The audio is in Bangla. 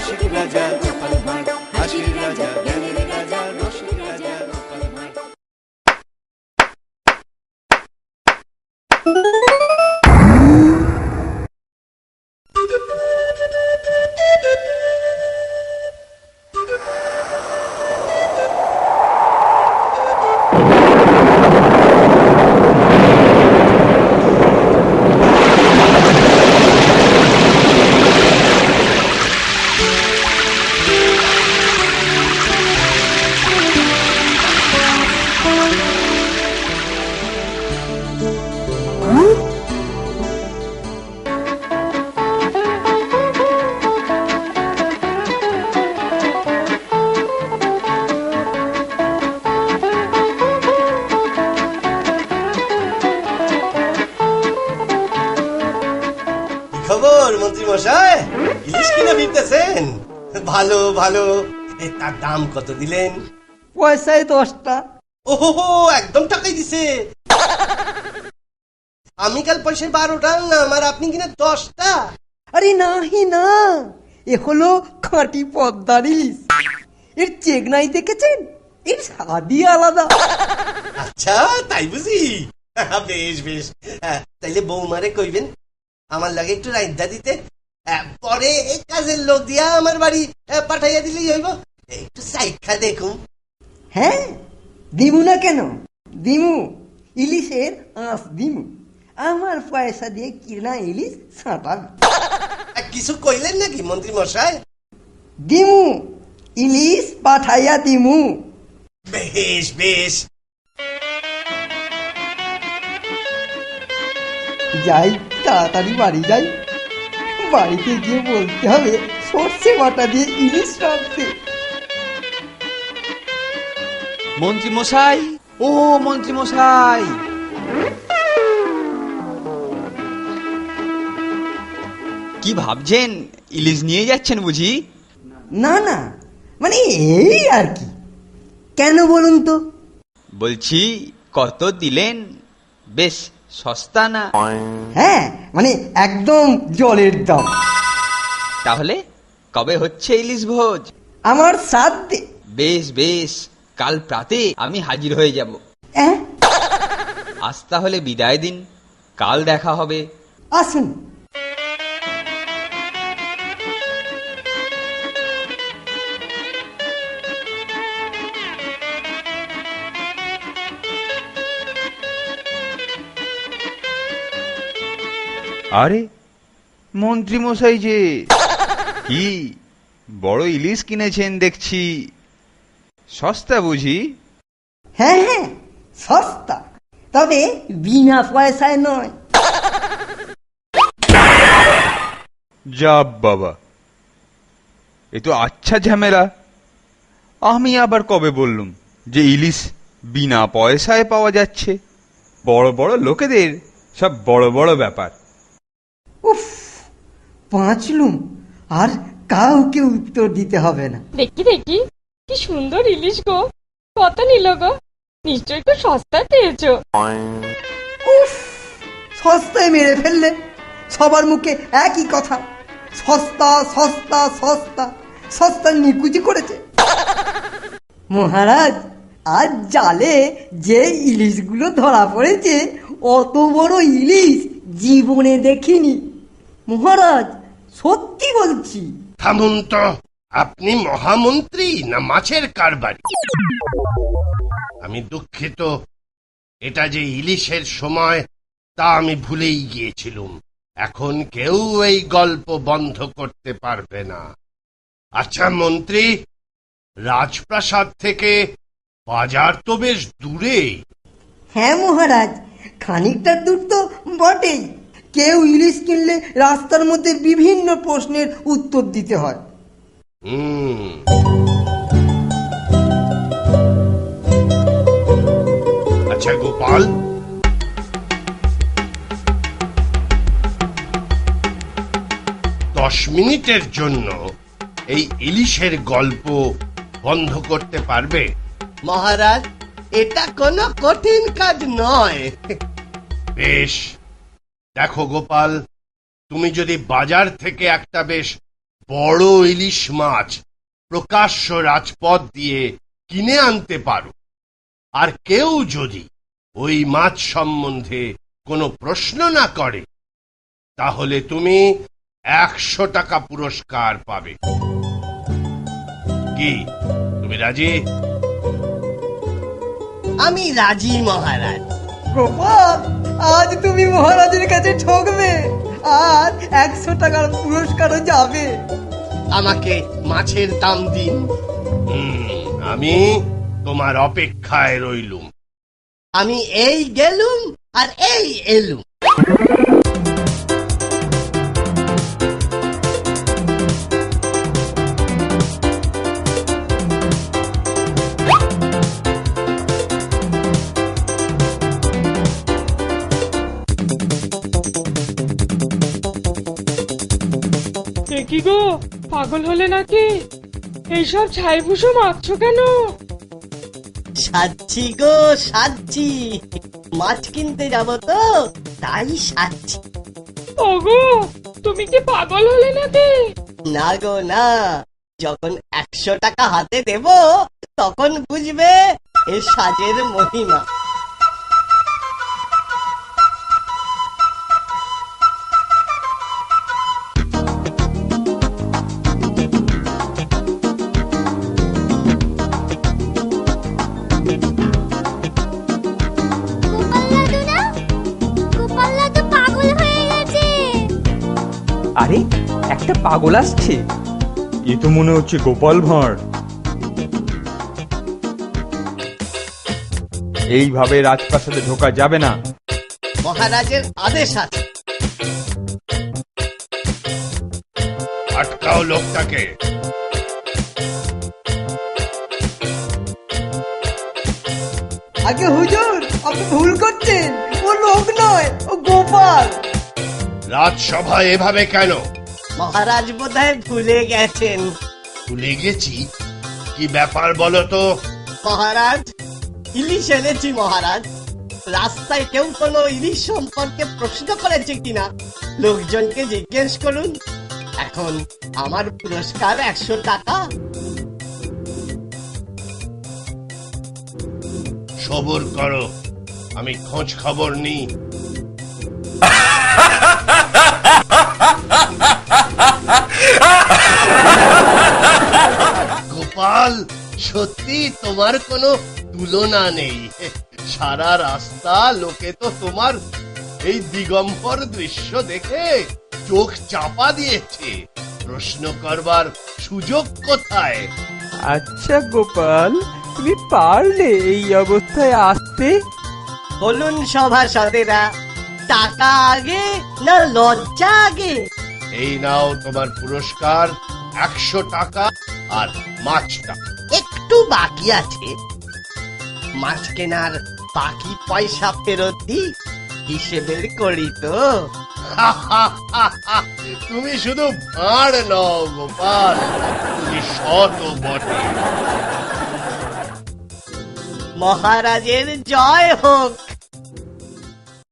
রসিক রাজা গোপাল ভাঁড়, হাসির রাজা জ্ঞানের রাজা রসিক রাজা গোপাল ভাঁড়। খবর মন্ত্রী মশাই, ইলিশ কিনে ফিরতেছেন? ভালো ভালো। তার দাম কত দিলেন? পয়সায় 10টা। ওহো, একদম টাকাই দিছে। আমি কাল পয়সায় 12টা আনলাম আর আপনি কিনা 10টা। আরে নাহি না, এ হলো খাঁটি পদ্মার ইলিশ। এর চেকনাই দেখেছেন? এর স্বাদই আলাদা। আচ্ছা তাই বুঝি? বেশ বেশ, তাইলে বৌমারে কইবেন আমার লাগে একটু রাইন্দা দিতে, পরে কাজের লোক দিয়া আমার বাড়ি পাঠাইয়া দিলেই হইব। একটু সাইখা দেখুন। হ্যাঁ, দিমু না কেন? দিমু, ইলিশের আঁশ দিমু। আমার পয়সা দিয়ে কিনা ইলিশ ছাঁটাবে। কিছু কইলেন নাকি মন্ত্রী মশাই? দিমু, ইলিশ পাঠাইয়া দিমু। বেশ বেশ। যাই, তাড়াতাড়ি বাড়ি যাই। বাড়িতে গিয়ে বলতে হবে সর্ষে বাটা দিয়ে ইলিশ রাখতে। মন্ত্রী মশাই, ও মন্ত্রী মশাই, কি ভাবছেন? ইলিশ নিয়ে যাচ্ছেন বুঝি? না না, মানে এই আর কি। কেন বলুন তো? বলছি কত দিলেন? বেশ সস্তা না? হ্যাঁ, মানে একদম জলের দাম। তাহলে কবে হচ্ছে ইলিশ ভোজ? আমার সাধ্যে। বেশ বেশ, কাল প্রাতে আমি হাজির হয়ে যাব। আজ তাহলে বিদায় দিন, কাল দেখা হবে। আসুন। আরে মন্ত্রী মশাই যে, কি বড় ইলিশ কিনেছেন দেখছি। সস্তা বুঝি? হ্যাঁ হ্যাঁ, সস্তা, তবে বিনা পয়সায় নয়। যা বাবা, এ তো আচ্ছা ঝামেলা। আমি আবার কবে বললুম যে ইলিশ বিনা পয়সায় পাওয়া যাচ্ছে? বড় বড় লোকেদের সব বড় বড় ব্যাপার। উফ, পাঁচলুম, আর কাউকে উত্তর দিতে হবে না। দেখি দেখি, কি সুন্দর ইলিশ গো! কত নিল গো? নিশ্চয়ই খুব সস্তায় পেয়েছো। উফ, সস্তায় মেরে ফেললে। সবার মুখে একই কথা, সস্তা সস্তা সস্তা। সস্তা নিকুচি করেছে মহারাজ। আজ জালে যে ইলিশগুলো ধরা পড়েছে, অত বড় ইলিশ জীবনে দেখিনি মহারাজ, সত্যি বলছি। থামুন তো, আপনি মহামন্ত্রী না মাছের কারবারি? আমি দুঃখিত, এটা যে ইলিশের সময় তা আমি ভুলেই গিয়েছিলুম। এখন কেউ এই গল্প বন্ধ করতে পারবে না। আচ্ছা মন্ত্রী, রাজপ্রাসাদ থেকে বাজার তো বেশ দূরে। হ্যাঁ মহারাজ, খানিকটা দূর তো বটেই। কেউ ইলিশ কিনলে রাস্তার মধ্যে বিভিন্ন প্রশ্নের উত্তর দিতে হয়। আচ্ছা গোপাল, 10 মিনিটের জন্য এই ইলিশের গল্প বন্ধ করতে পারবে? মহারাজ, এটা কোনো কঠিন কাজ নয়। বেশ, দেখো গোপাল, তুমি যদি বাজার থেকে একটা বেশ বড় ইলিশ মাছ প্রকাশ্য রাজপথ দিয়ে কিনে আনতে পারো, আর কেউ যদি ওই মাছ সম্বন্ধে কোনো প্রশ্ন না করে, তাহলে তুমি 100 টাকা পুরস্কার পাবে। কি তুমি রাজি? আমি রাজি মহারাজ। গোপাল, আজ তুমি মহারাজের কাছে ঠকবে, আর 100 টাকার পুরস্কারও যাবে। আমাকে মাছের দাম দিন। আমি তোমার অপেক্ষায় রইলুম। আমি এই গেলুম আর এই এলুম। কি গো, পাগল হলে নাকি? এইসব ছাইভুষো মাখছো কেন? সাজছি গো সাজছি, মাছ কিনতে যাব তো তাই সাজছি। ওগো, তুমি কি পাগল হলে নাকি? না গো না, যখন 100 টাকা হাতে দেব তখন বুঝবে এ সাজের মহিমা। আরে, একটা পাগল আসছে। এ তো মনে হচ্ছে গোপাল ভাঁড়। এইভাবে রাজপ্রাসাদে ঢোকা যাবে না। মহারাজের আদেশ আছে। আটকাও লোকটাকে। আগে হুজুর, আপনি ভুল করছেন, ও লোক নয়, ও গোপাল। রাজসভায় এভাবে কেন? মহারাজ বোধহয় ভুলে গেছেন। ভুলে গেছি? কি ব্যাপার বলো তো? মহারাজ, ইলিশ এনেছি মহারাজ। রাস্তায় কেউ কোনো ইলিশ সম্পর্কে প্রশ্ন করেছে কিনা লোকজনকে জিজ্ঞেস করুন। এখন আমার পুরস্কার 100 টাকা। সবর করো, আমি খোঁজ খবর নিই। গোপাল, সত্যি তোমার কোনো তুলনা নেই। সারা রাস্তা লোকে তো তোমার এই দিগম্বর দৃশ্য দেখে চোখ চাপা দিয়েছে। প্রশ্ন করবার সুযোগ কোথায়? আচ্ছা গোপাল, তুমি পারলে এই অবস্থায় আসতে? বলুন সভাসদেরা, টাকা আগে না লজ্জা আগে? এই নাও তোমার পুরস্কার, 100 টাকা আর মাছটা। একটু বাকি আছে, মাছ কেনার বাকি পয়সা ফেরত দিই, হিসেবের করি তো। তুমি শুধু ভাঁড় নও গোপাল, তুমি শত বটে। মহারাজের জয় হোক।